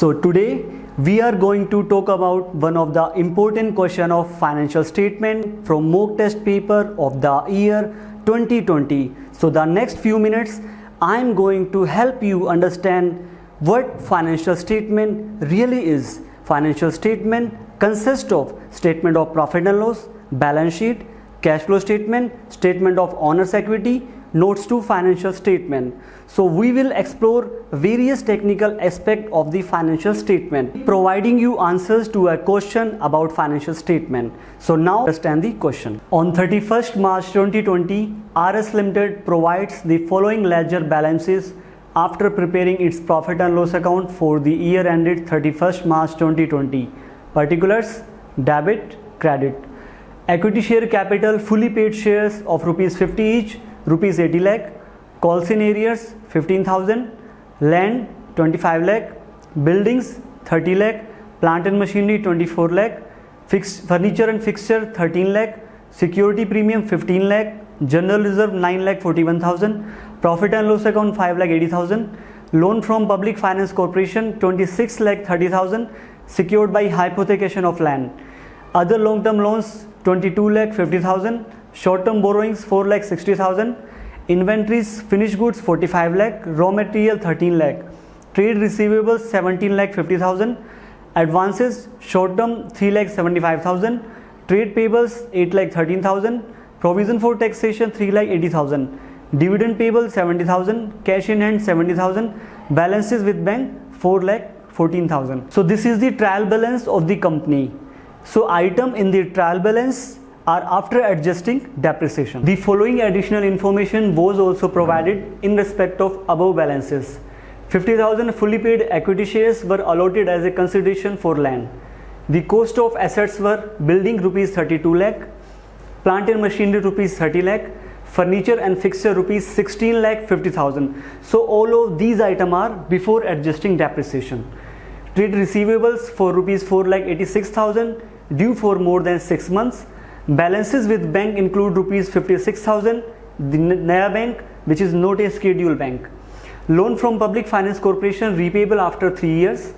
So today we are going to talk about one of the important question of financial statement from mock test paper of the year 2020. So the next few minutes I am going to help you understand what financial statement really is. Financial statement consists of statement of profit and loss, balance sheet, cash flow statement, statement of owner's equity, notes to financial statement. So we will explore various technical aspects of the financial statement, providing you answers to a question about financial statement. So now understand the question. On 31st March 2020, RS Limited provides the following ledger balances after preparing its profit and loss account for the year ended 31st March 2020. Particulars: debit, credit. Equity share capital, fully paid shares of rupees 50 each, rupees 80 lakh. Calls in arrears 15,000. Land 25 lakh. Buildings 30 lakh. Plant and machinery 24 lakh. Fixed furniture and fixture 13 lakh. Security premium 15 lakh. General reserve 9 lakh 41,000. Profit and loss account 5 lakh 80,000. Loan from Public Finance Corporation 26 lakh 30,000 secured by hypothecation of land. Other long-term loans 22 lakh 50,000. Short-term borrowings 4 lakh 60,000. Inventories, finished goods 45 lakh. Raw material 13 lakh. Trade receivables 17 lakh 50,000. Advances short-term 3 lakh 75,000. Trade payables 8 lakh 13,000. Provision for taxation 3 lakh 80,000. Dividend payable 70,000. Cash in hand 70,000. Balances with bank 4 lakh 14,000. So this is the trial balance of the company. So item in the trial balance are after adjusting depreciation. The following additional information was also provided in respect of above balances. 50,000 fully paid equity shares were allotted as a consideration for land. The cost of assets were building rupees 32 lakh, plant and machinery rupees 30 lakh, furniture and fixture rupees 16 lakh 50,000. So all of these items are before adjusting depreciation. Trade receivables for rupees 4 lakh 86,000 due for more than 6 months. Balances with bank include rupees 56,000, the Naya Bank, which is not a scheduled bank. Loan from Public Finance Corporation repayable after 3 years.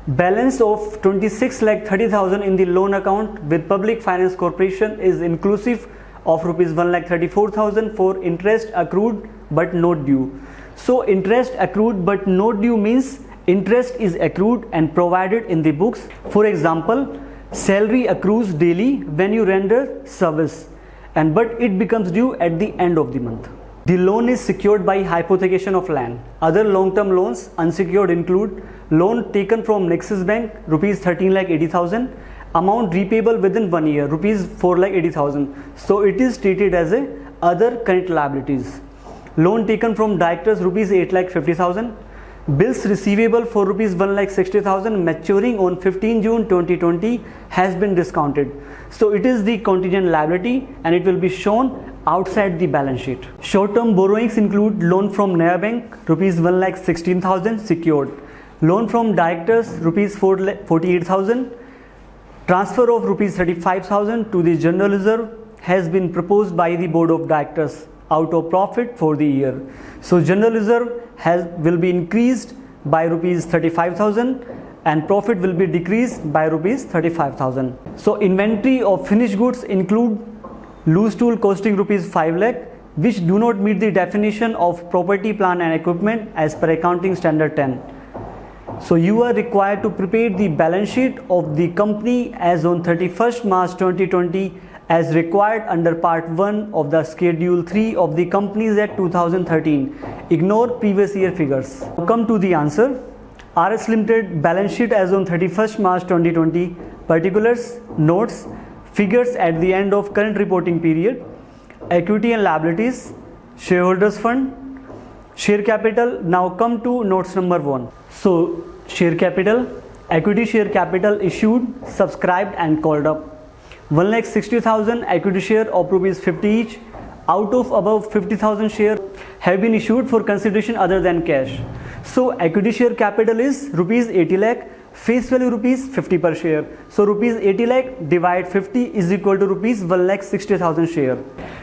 Balance of 26 lakh 30,000 in the loan account with Public Finance Corporation is inclusive of rupees 1 lakh 34,000 for interest accrued but not due. So interest accrued but not due means interest is accrued and provided in the books. For example, salary accrues daily when you render service, but it becomes due at the end of the month. The loan is secured by hypothecation of land. Other long-term loans unsecured include loan taken from Nexus Bank rupees 13 lakh 80,000, amount repayable within 1 year rupees 4 lakh 80,000. So it is treated as a other current liabilities. Loan taken from directors rupees 8 lakh 50,000. Bills receivable for rupees 1 lakh 60,000 maturing on 15 June 2020 has been discounted. So it is the contingent liability and it will be shown outside the balance sheet. Short-term borrowings include loan from Naya Bank rupees 1 lakh 16,000 secured. Loan from directors rupees 48,000. Transfer of rupees 35,000 to the general reserve has been proposed by the board of directors out of profit for the year. So general reserve will be increased by rupees 35,000 and profit will be decreased by rupees 35,000. So inventory of finished goods include loose tool costing rupees 5 lakh which do not meet the definition of property, plant and equipment as per accounting standard 10. So you are required to prepare the balance sheet of the company as on 31st March 2020 as required under part 1 of the schedule 3 of the Companies Act 2013. Ignore previous year figures. Come to the answer. RS Limited balance sheet as on 31st March 2020. Particulars, notes, figures at the end of current reporting period. Equity and liabilities, shareholders fund, share capital. Now come to notes number 1. So share capital, equity share capital issued, subscribed and called up. 1 lakh 60,000 equity share of rupees 50 each. Out of above 50,000 share have been issued for consideration other than cash. So equity share capital is rupees 80 lakh, face value rupees 50 per share. So rupees 80 lakh divide 50 is equal to rupees 1 lakh 60,000 share.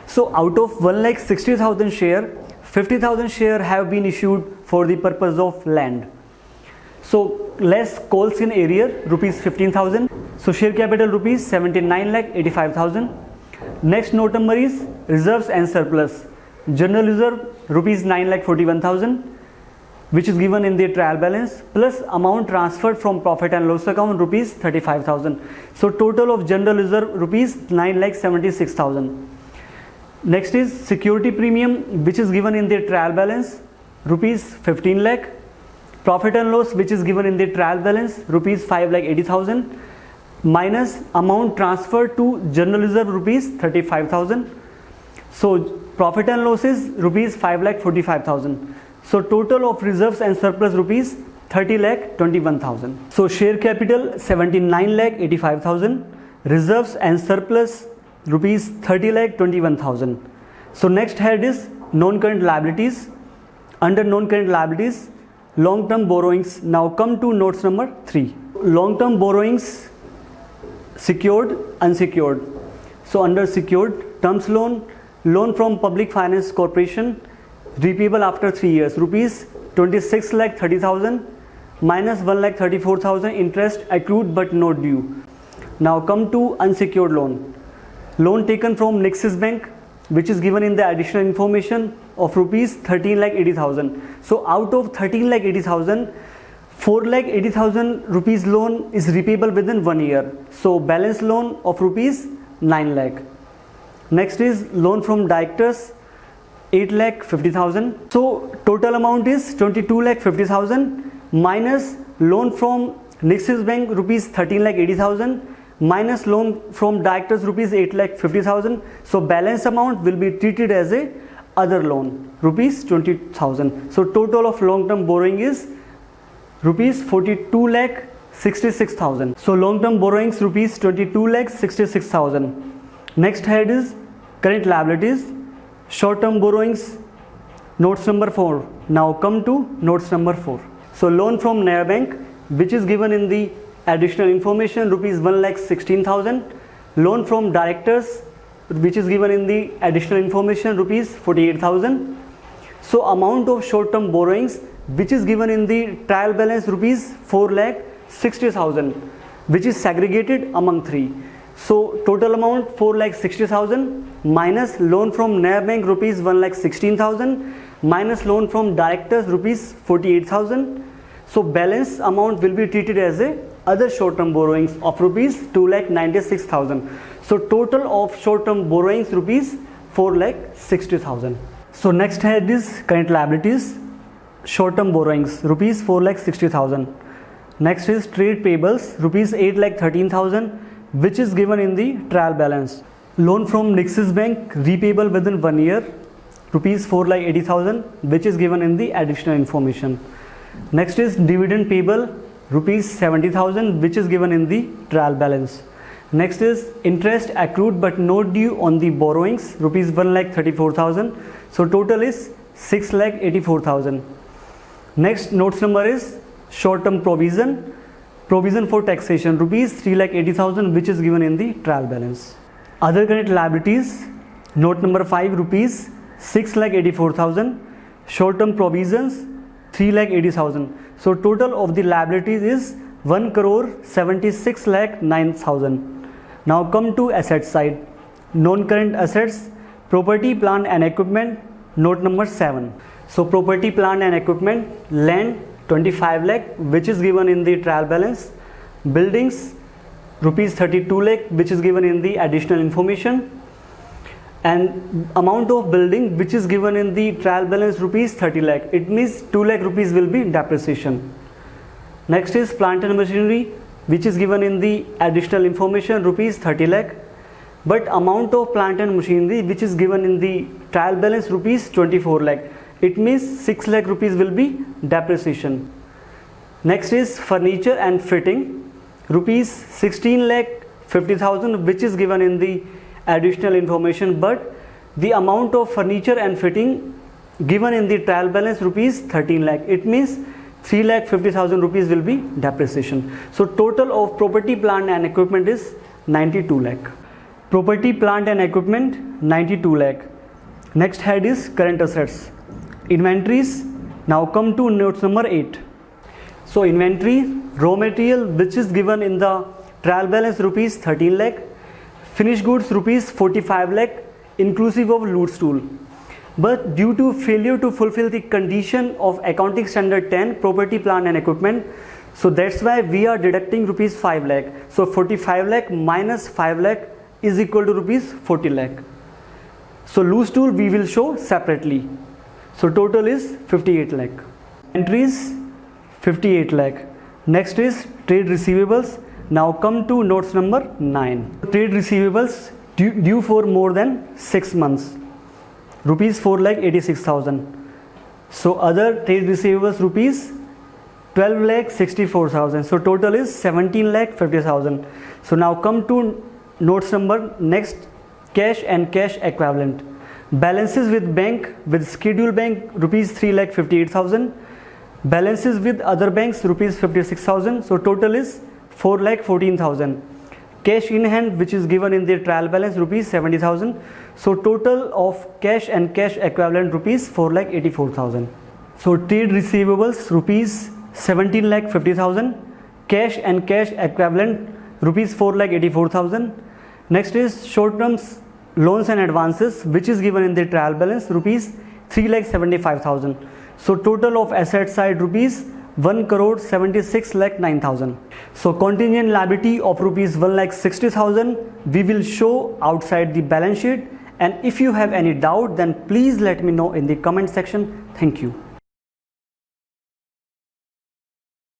So out of 1 lakh 60,000 share, 50,000 share have been issued for the purpose of land. So less coals in area, rupees 15,000. So share capital rupees 79,85,000. Next note number is reserves and surplus. General reserve rupees 9,41,000, which is given in the trial balance, plus amount transferred from profit and loss account rupees 35,000. So total of general reserve rupees 9,76,000. Next is security premium, which is given in the trial balance rupees 15 lakh. Profit and loss, which is given in the trial balance rupees 5,80,000, minus amount transferred to general reserve rupees 35,000. So profit and loss is rupees 5,45,000. So total of reserves and surplus rupees 30,21,000. So share capital 79,85,000, reserves and surplus rupees 30,21,000. So next head is non-current liabilities. Under non-current liabilities, long-term borrowings. Now come to notes number 3. Long-term borrowings, secured, unsecured. So under secured, terms loan, loan from Public Finance Corporation, repayable after 3 years, rupees 26,30,000 minus 1,34,000 interest accrued but not due. Now come to unsecured loan. Loan taken from Nexus Bank, which is given in the additional information, of rupees 13,80,000. So out of 13,80,000, 4,80,000 rupees loan is repayable within 1 year. So balance loan of rupees 9 lakh. Next is loan from directors, 8,50,000. So total amount is 22,50,000 minus loan from Nexus Bank rupees 13,80,000 minus loan from directors rupees 8,50,000. So balance amount will be treated as a other loan, rupees 20,000. So total of long-term borrowing is rupees 42,66,000. So long-term borrowings rupees 22,66,000. Next head is current liabilities. Short-term borrowings, notes number 4. Now come to notes number 4. So loan from Naya Bank, which is given in the additional information, rupees 1,16,000. Loan from directors, which is given in the additional information, rupees 48,000. So amount of short-term borrowings, which is given in the trial balance, rupees 4,60,000, which is segregated among 3. So total amount 4,60,000 minus loan from Naya Bank rupees 1,16,000 minus loan from directors rupees 48,000. So balance amount will be treated as a other short-term borrowings of rupees 2,96,000. So total of short-term borrowings rupees 4,60,000. So next head is current liabilities. Short-term borrowings rupees 4,60,000. Next is trade payables rupees 8,13,000, which is given in the trial balance. Loan from Nexus Bank repayable within 1 year, rupees 4,80,000, which is given in the additional information. Next is dividend payable rupees 70,000, which is given in the trial balance. Next is interest accrued but not due on the borrowings, rupees 1,34,000. So total is 6,84,000. Next notes number is short-term provision. Provision for taxation rupees 3,80,000, which is given in the trial balance. Other current liabilities, note number 5, rupees 6,84,000. Short-term provisions 3,80,000. So total of the liabilities is 1,76,09,000. Now come to asset side. Non-current assets, property, plant and equipment, note number 7. So property, plant and equipment, land 25 lakh, which is given in the trial balance. Buildings rupees 32 lakh, which is given in the additional information. And amount of building which is given in the trial balance rupees 30 lakh. It means 2 lakh rupees will be depreciation. Next is plant and machinery, which is given in the additional information rupees 30 lakh. But amount of plant and machinery which is given in the trial balance rupees 24 lakh. It means 6 lakh rupees will be depreciation. Next is furniture and fitting, rupees 16 lakh 50,000, which is given in the additional information, but the amount of furniture and fitting given in the trial balance rupees 13 lakh. It means 3,50,000 rupees will be depreciation. So total of property, plant and equipment is 92 lakh. Property, plant and equipment 92 lakh. Next head is current assets. Inventories. Now come to notes number 8. So inventory, raw material which is given in the trial balance rupees 13 lakh, finished goods rupees 45 lakh inclusive of loose tool. But due to failure to fulfill the condition of accounting standard 10 property plant and equipment, so that's why we are deducting rupees 5 lakh. So 45 lakh minus 5 lakh is equal to rupees 40 lakh. So loose tool we will show separately. So total is 58 lakh. Entries 58 lakh. Next is trade receivables. Now come to notes number 9. Trade receivables due for more than 6 months. Rupees 4,86,000. So other trade receivables rupees 12,64,000. So total is 17,50,000. So now come to notes number next, cash and cash equivalent. Balances with bank, with scheduled bank rupees 3,58,000. Balances with other banks rupees 56,000. So total is 4,14,000. Cash in hand which is given in the trial balance rupees 70,000. So total of cash and cash equivalent rupees 4,84,000. So trade receivables rupees 17,50,000. Cash and cash equivalent rupees 4,84,000. Next is short term loans and advances which is given in the trial balance rupees 3,75,000. So total of asset side rupees 1,76,09,000. So contingent liability of rupees 1,60,000 we will show outside the balance sheet, and if you have any doubt then please let me know in the comment section. Thank you.